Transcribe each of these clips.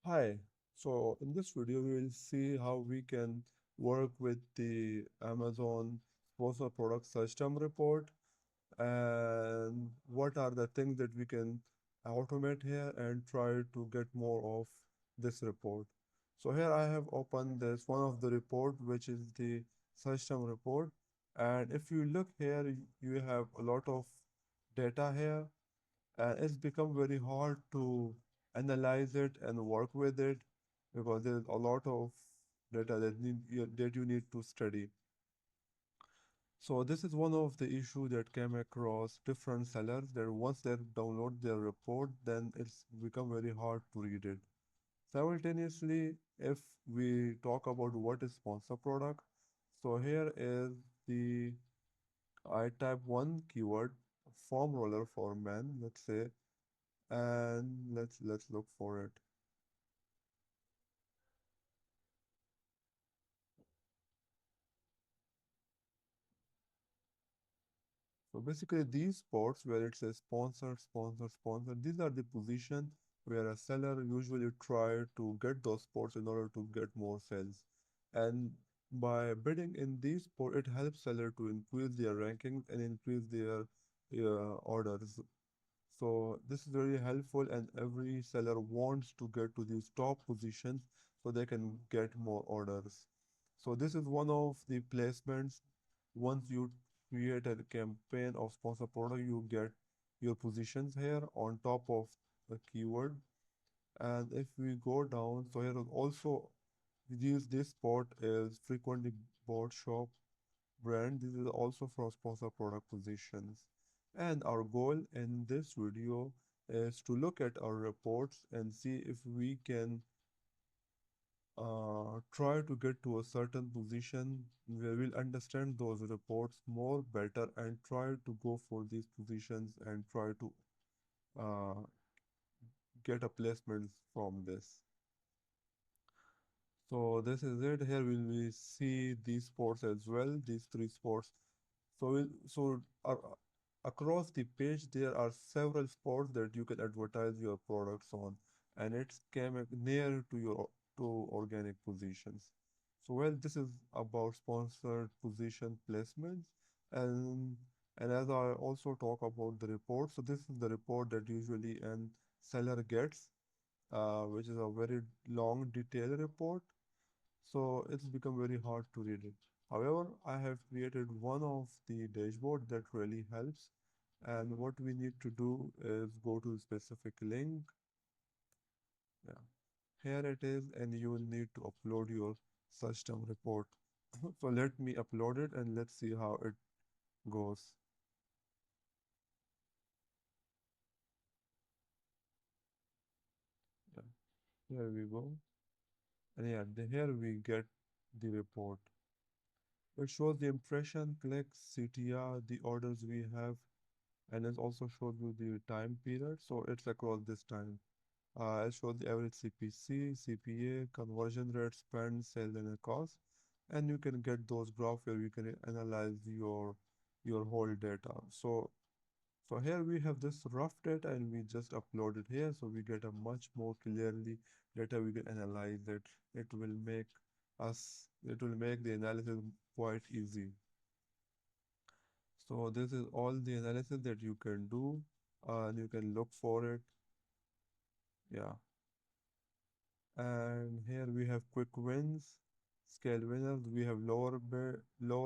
Hi. So in this video, we will see how we can work with the Amazon sponsor product system report and what are the things that we can automate here and try to get more of this report. So here I have opened this one of the report, which is the system report. And if you look here, you have a lot of data here and it's become very hard to analyze it and work with it because there's a lot of data that you need to study. So this is one of the issue that came across different sellers that once they download their report, then it's become very hard to read it. Simultaneously, if we talk about what is sponsor product, so here is the I type one keyword, foam roller for men, let's say, and let's look for it. So basically these spots where it says sponsor, sponsor, sponsor, these are the position where a seller usually try to get those spots in order to get more sales. And by bidding in these spots, it helps seller to increase their rankings and increase their orders. So this is very helpful and every seller wants to get to these top positions so they can get more orders. So this is one of the placements. Once you create a campaign of sponsor product, you get your positions here on top of the keyword. And if we go down, so here is also this spot is frequently bought shop brand. This is also for sponsor product positions. And our goal in this video is to look at our reports and see if we can try to get to a certain position where we'll understand those reports more better and try to go for these positions and try to uh, get a placement from this. So this is it. Here we see these sports as well, these three sports. Across the page, there are several sports that you can advertise your products on, and it's came near to your to organic positions. So well, this is about sponsored position placements, and and as I also talk about the report, so this is the report that usually an seller gets, which is a very long, detailed report, so it's become very hard to read it. However, I have created one of the dashboard that really helps. And what we need to do is go to a specific link. Yeah, here it is, and you will need to upload your system report. So let me upload it and let's see how it goes. Yeah, here we go. And yeah, here we get the report. It shows the impression, clicks, CTR, the orders we have, and it also shows you the time period. So it's across this time. It shows the average CPC, CPA, conversion rate, spend, sales, and a cost. And you can get those graphs where you can analyze your whole data. So here we have this rough data and we just upload it here. So we get a much more clearly data. We can analyze it. It will make the analysis quite easy. So this is all the analysis that you can do, and you can look for it. Yeah. And here we have quick wins, scale winners. We have lower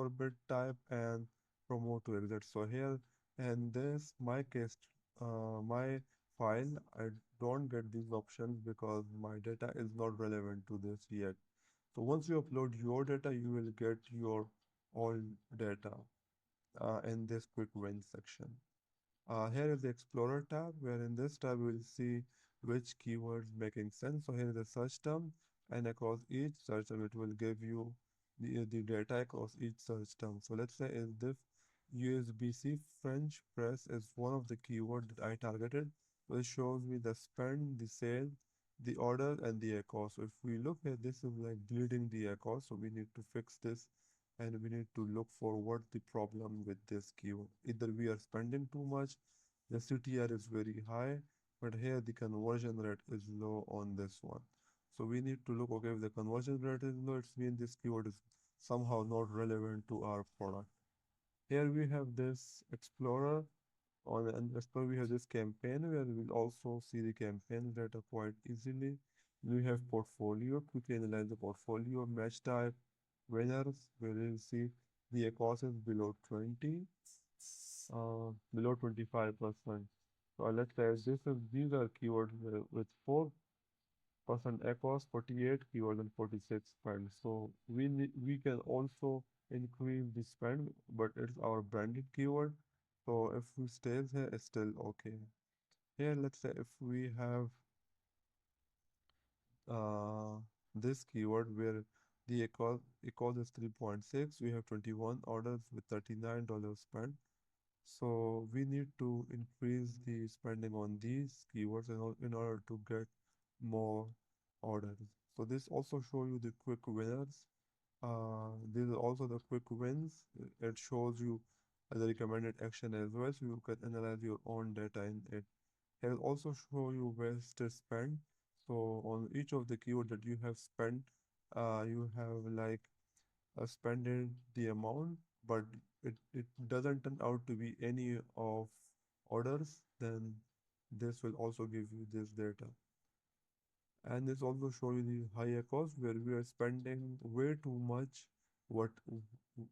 bid type and promote to exit. So here in this, my case, my file, I don't get these options because my data is not relevant to this yet. So once you upload your data, you will get your all data in this quick win section. Here is the Explorer tab, where in this tab we will see which keywords making sense. So here is the search term, and across each search term it will give you the data across each search term. So let's say if this USB-C French press is one of the keywords that I targeted. So it shows me the spend, the sale, the order, and the ACoS. So if we look at this, is like bleeding the ACoS. So we need to fix this and we need to look for what the problem with this keyword. Either we are spending too much, the CTR is very high, but here the conversion rate is low on this one. So we need to look, okay, if the conversion rate is low, it means this keyword is somehow not relevant to our product. Here we have this Explorer. On the Explorer, we have this campaign where we will also see the campaign data quite easily. We have portfolio, quickly analyze the portfolio, match type, winners, where you see the ACoS is below 20, below 25%. So let's say these are keywords with 4% ACoS, 48 keywords and 46 spend. So we can also increase the spend, but it's our branded keyword. So if we stays here, it's still okay. Here, let's say if we have uh, this keyword where the ACoS is 3.6, we have 21 orders with $39 spent. So we need to increase the spending on these keywords in order to get more orders. So this also show you the quick winners. These are also the quick wins. It shows you the recommended action as well, so you can analyze your own data in it. It will also show you wasted spend. So on each of the keyword that you have spent, you have like spending the amount, but it doesn't turn out to be any of orders, then this will also give you this data. And this also show you the higher cost where we are spending way too much what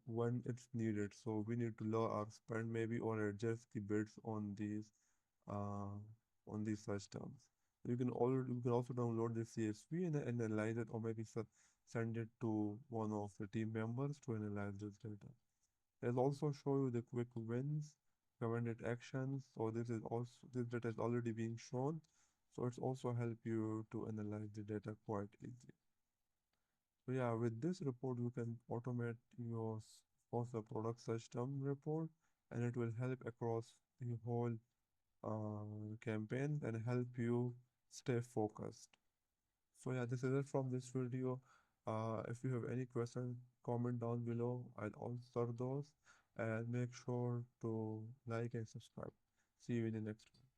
when it's needed. So we need to lower our spend maybe or adjust the bids uh, on these search terms. You can also download the CSV and analyze it, or maybe send it to one of the team members to analyze this data. It'll also show you the quick wins, recommended actions. So this data is already being shown. So it's also help you to analyze the data quite easy. So yeah, with this report, you can automate your sponsor product search term report, and it will help across the whole campaign and help you stay focused. So yeah, this is it from this video. If you have any question, comment down below. I'll answer those, and make sure to like and subscribe. See you in the next one.